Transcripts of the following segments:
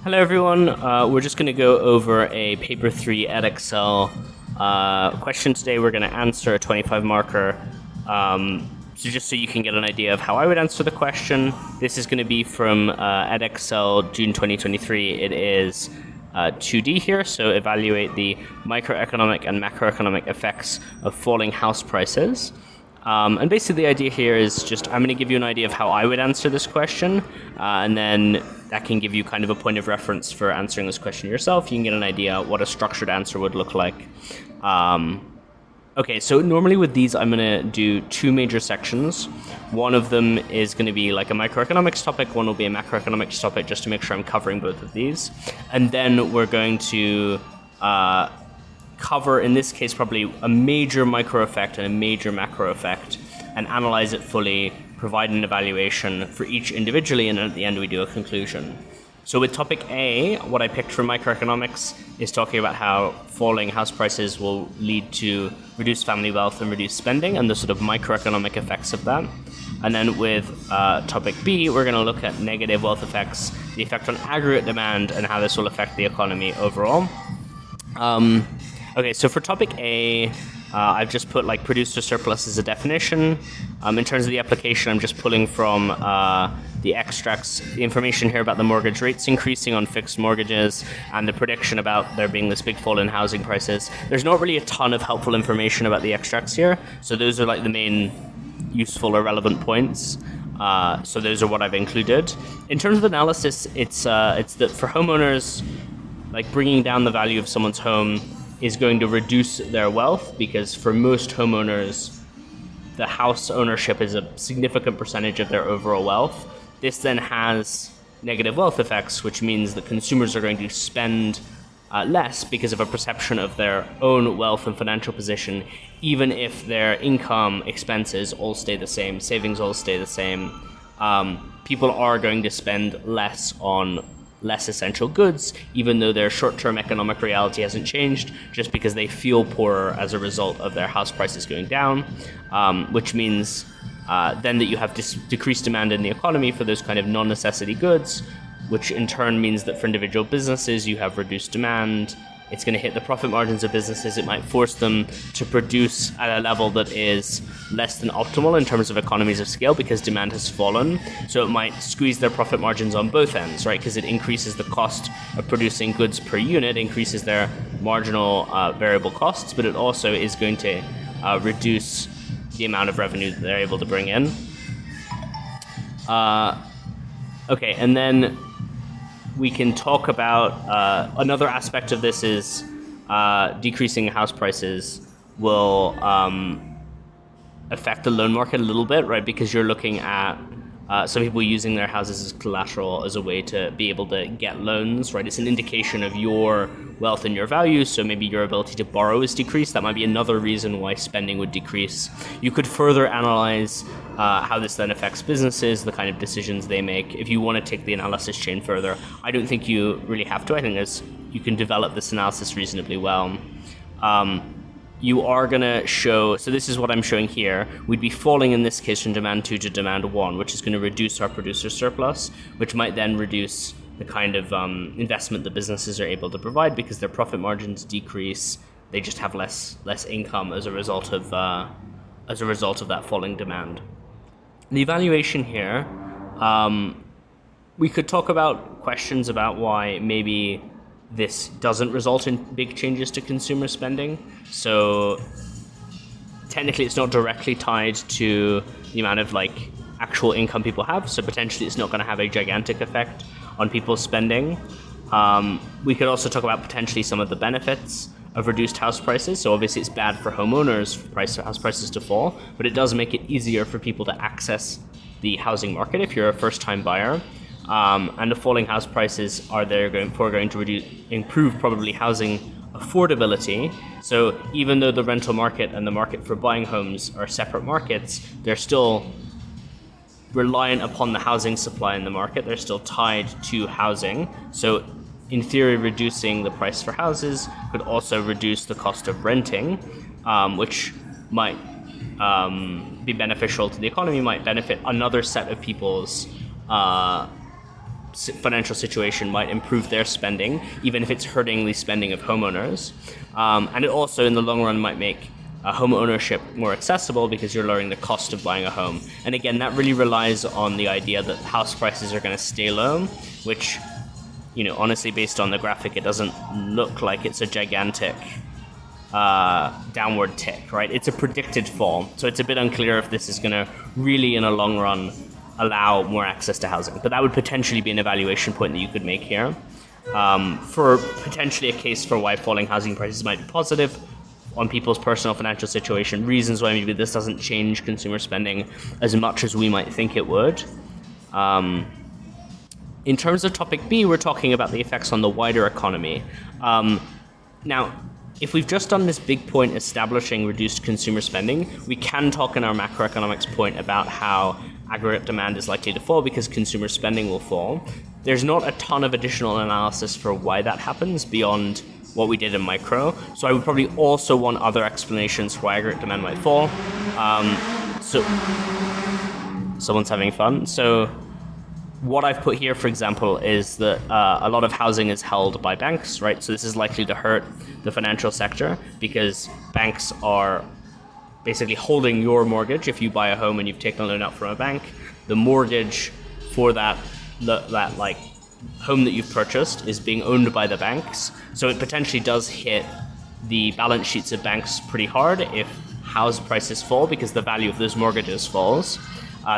Hello everyone, we're just going to go over a paper 3 Edexcel question today. We're going to answer a 25 marker, so just so you can get an idea of how I would answer the question. This is going to be from Edexcel June 2023. It is 2D here, so evaluate the microeconomic and macroeconomic effects of falling house prices. And basically the idea here is just I'm going to give you an idea of how I would answer this question, and then that can give you kind of a point of reference for answering this question yourself. You can get an idea what a structured answer would look like. Okay, so normally with these I'm going to do two major sections. One of them is going to be like a microeconomics topic, one will be a macroeconomics topic, just to make sure I'm covering both of these. And then we're going to cover, in this case, probably a major micro effect and a major macro effect, and analyze it fully, provide an evaluation for each individually, and at the end we do a conclusion. So with topic A, what I picked for microeconomics is talking about how falling house prices will lead to reduced family wealth and reduced spending, and the sort of microeconomic effects of that. And then with topic B, we're going to look at negative wealth effects, the effect on aggregate demand, and how this will affect the economy overall. Okay, so for topic A, I've just put like producer surplus as a definition. In terms of the application, I'm just pulling from the extracts, the information here about the mortgage rates increasing on fixed mortgages and the prediction about there being this big fall in housing prices. There's not really a ton of helpful information about the extracts here, so those are like the main useful or relevant points. So those are what I've included. In terms of analysis, it's that for homeowners, like bringing down the value of someone's home is going to reduce their wealth, because for most homeowners, the house ownership is a significant percentage of their overall wealth. This then has negative wealth effects, which means that consumers are going to spend less because of a perception of their own wealth and financial position, even if their income, expenses all stay the same, savings all stay the same. People are going to spend less on less essential goods, even though their short-term economic reality hasn't changed, just because they feel poorer as a result of their house prices going down, which means then that you have decreased demand in the economy for those kind of non-necessity goods, which in turn means that for individual businesses you have reduced demand. It's going to hit the profit margins of businesses. It might force them to produce at a level that is less than optimal in terms of economies of scale, because demand has fallen. So it might squeeze their profit margins on both ends, right? Because it increases the cost of producing goods per unit, increases their marginal variable costs, but it also is going to reduce the amount of revenue that they're able to bring in. Okay, and then we can talk about another aspect of this is decreasing house prices will affect the loan market a little bit, right? Because you're looking at some people using their houses as collateral as a way to be able to get loans, right? It's an indication of your wealth and your value, so maybe your ability to borrow is decreased. That might be another reason why spending would decrease. You could further analyze how this then affects businesses, the kind of decisions they make. If you want to take the analysis chain further, I don't think you really have to. I think you can develop this analysis reasonably well. You are going to show, so this is what I'm showing here. We'd be falling in this case from demand 2 to demand 1, which is going to reduce our producer surplus, which might then reduce the kind of investment that businesses are able to provide, because their profit margins decrease. They just have less income as a result of that falling demand. The evaluation here, we could talk about questions about why maybe this doesn't result in big changes to consumer spending. So technically it's not directly tied to the amount of like actual income people have, so potentially it's not going to have a gigantic effect on people's spending. We could also talk about potentially some of the benefits of reduced house prices. So obviously it's bad for homeowners for house prices to fall, but it does make it easier for people to access the housing market if you're a first-time buyer. And the falling house prices are going to improve probably housing affordability. So even though the rental market and the market for buying homes are separate markets, they're still reliant upon the housing supply in the market. They're still tied to housing. So in theory, reducing the price for houses could also reduce the cost of renting, which might be beneficial to the economy, might benefit another set of people's financial situation might improve their spending, even if it's hurting the spending of homeowners. And it also, in the long run, might make home ownership more accessible because you're lowering the cost of buying a home. And again, that really relies on the idea that house prices are going to stay low, which, honestly, based on the graphic, it doesn't look like it's a gigantic downward tick, right? It's a predicted fall. So it's a bit unclear if this is going to really, in a long run, allow more access to housing. But that would potentially be an evaluation point that you could make here for potentially a case for why falling housing prices might be positive on people's personal financial situation, reasons why maybe this doesn't change consumer spending as much as we might think it would. In terms of topic B, we're talking about the effects on the wider economy. Now, if we've just done this big point establishing reduced consumer spending, we can talk in our macroeconomics point about how aggregate demand is likely to fall because consumer spending will fall. There's not a ton of additional analysis for why that happens beyond what we did in micro. So I would probably also want other explanations for why aggregate demand might fall. So someone's having fun. So what I've put here, for example, is that a lot of housing is held by banks, right? So this is likely to hurt the financial sector because banks are basically holding your mortgage. If you buy a home and you've taken a loan out from a bank, the mortgage for that like home that you've purchased is being owned by the banks. So it potentially does hit the balance sheets of banks pretty hard if house prices fall because the value of those mortgages falls.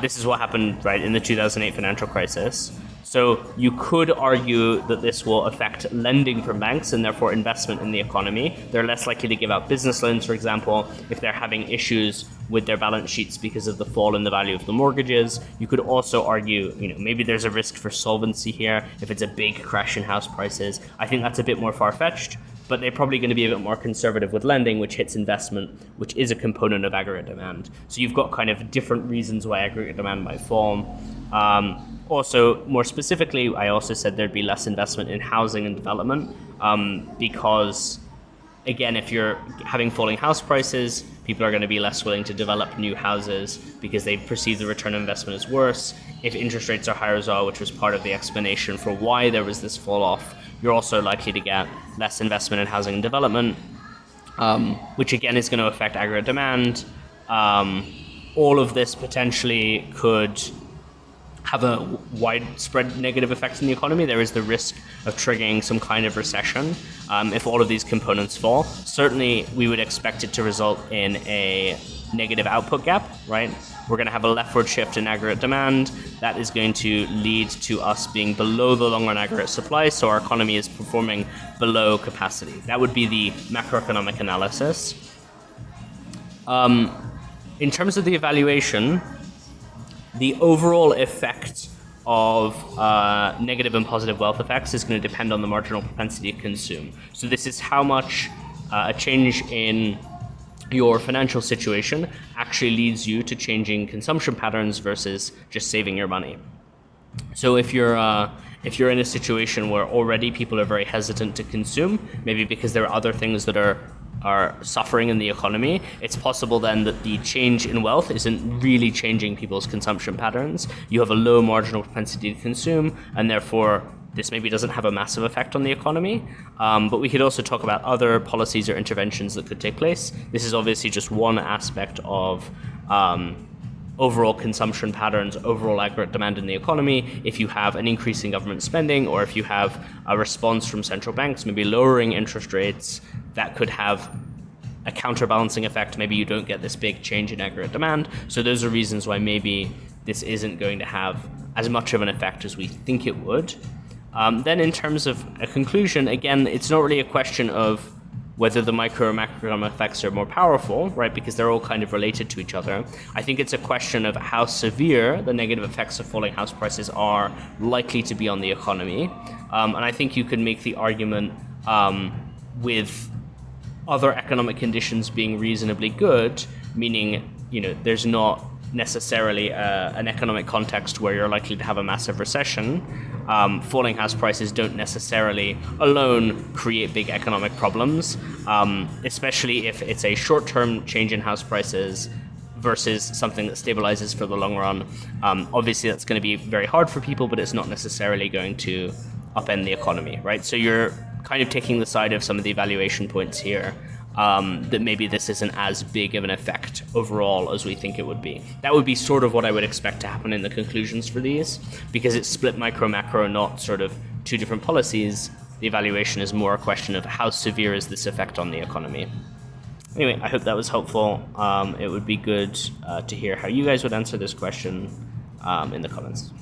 This is what happened, right, in the 2008 financial crisis. So you could argue that this will affect lending from banks and therefore investment in the economy. They're less likely to give out business loans, for example, if they're having issues with their balance sheets because of the fall in the value of the mortgages. You could also argue, maybe there's a risk for solvency here if it's a big crash in house prices. I think that's a bit more far-fetched, but they're probably going to be a bit more conservative with lending, which hits investment, which is a component of aggregate demand. So you've got kind of different reasons why aggregate demand might fall. Also, more specifically, I also said there'd be less investment in housing and development because, again, if you're having falling house prices, people are going to be less willing to develop new houses because they perceive the return on investment as worse. If interest rates are higher as well, which was part of the explanation for why there was this fall off, you're also likely to get less investment in housing and development, which again is going to affect aggregate demand. All of this potentially could have a widespread negative effect in the economy. There is the risk of triggering some kind of recession if all of these components fall. Certainly, we would expect it to result in a negative output gap, right? We're going to have a leftward shift in aggregate demand. That is going to lead to us being below the long-run aggregate supply, so our economy is performing below capacity. That would be the macroeconomic analysis. In terms of the evaluation, the overall effect of negative and positive wealth effects is going to depend on the marginal propensity to consume. So this is how much a change in your financial situation actually leads you to changing consumption patterns versus just saving your money. So if you're in a situation where already people are very hesitant to consume, maybe because there are other things that are suffering in the economy, it's possible then that the change in wealth isn't really changing people's consumption patterns. You have a low marginal propensity to consume, and therefore this maybe doesn't have a massive effect on the economy. But we could also talk about other policies or interventions that could take place. This is obviously just one aspect of overall consumption patterns, overall aggregate demand in the economy. If you have an increase in government spending, or if you have a response from central banks, maybe lowering interest rates, that could have a counterbalancing effect. Maybe you don't get this big change in aggregate demand. So those are reasons why maybe this isn't going to have as much of an effect as we think it would. Then in terms of a conclusion, again, it's not really a question of whether the micro or macroeconomic effects are more powerful, right, because they're all kind of related to each other. I think it's a question of how severe the negative effects of falling house prices are likely to be on the economy. And I think you could make the argument with other economic conditions being reasonably good, meaning, there's not necessarily an economic context where you're likely to have a massive recession. Falling house prices don't necessarily alone create big economic problems, especially if it's a short-term change in house prices versus something that stabilizes for the long run. Obviously, that's going to be very hard for people, but it's not necessarily going to upend the economy, right? So you're kind of taking the side of some of the evaluation points here, that maybe this isn't as big of an effect overall as we think it would be. That would be sort of what I would expect to happen in the conclusions for these, because it's split micro-macro, not sort of two different policies. The evaluation is more a question of how severe is this effect on the economy. Anyway, I hope that was helpful. It would be good to hear how you guys would answer this question in the comments.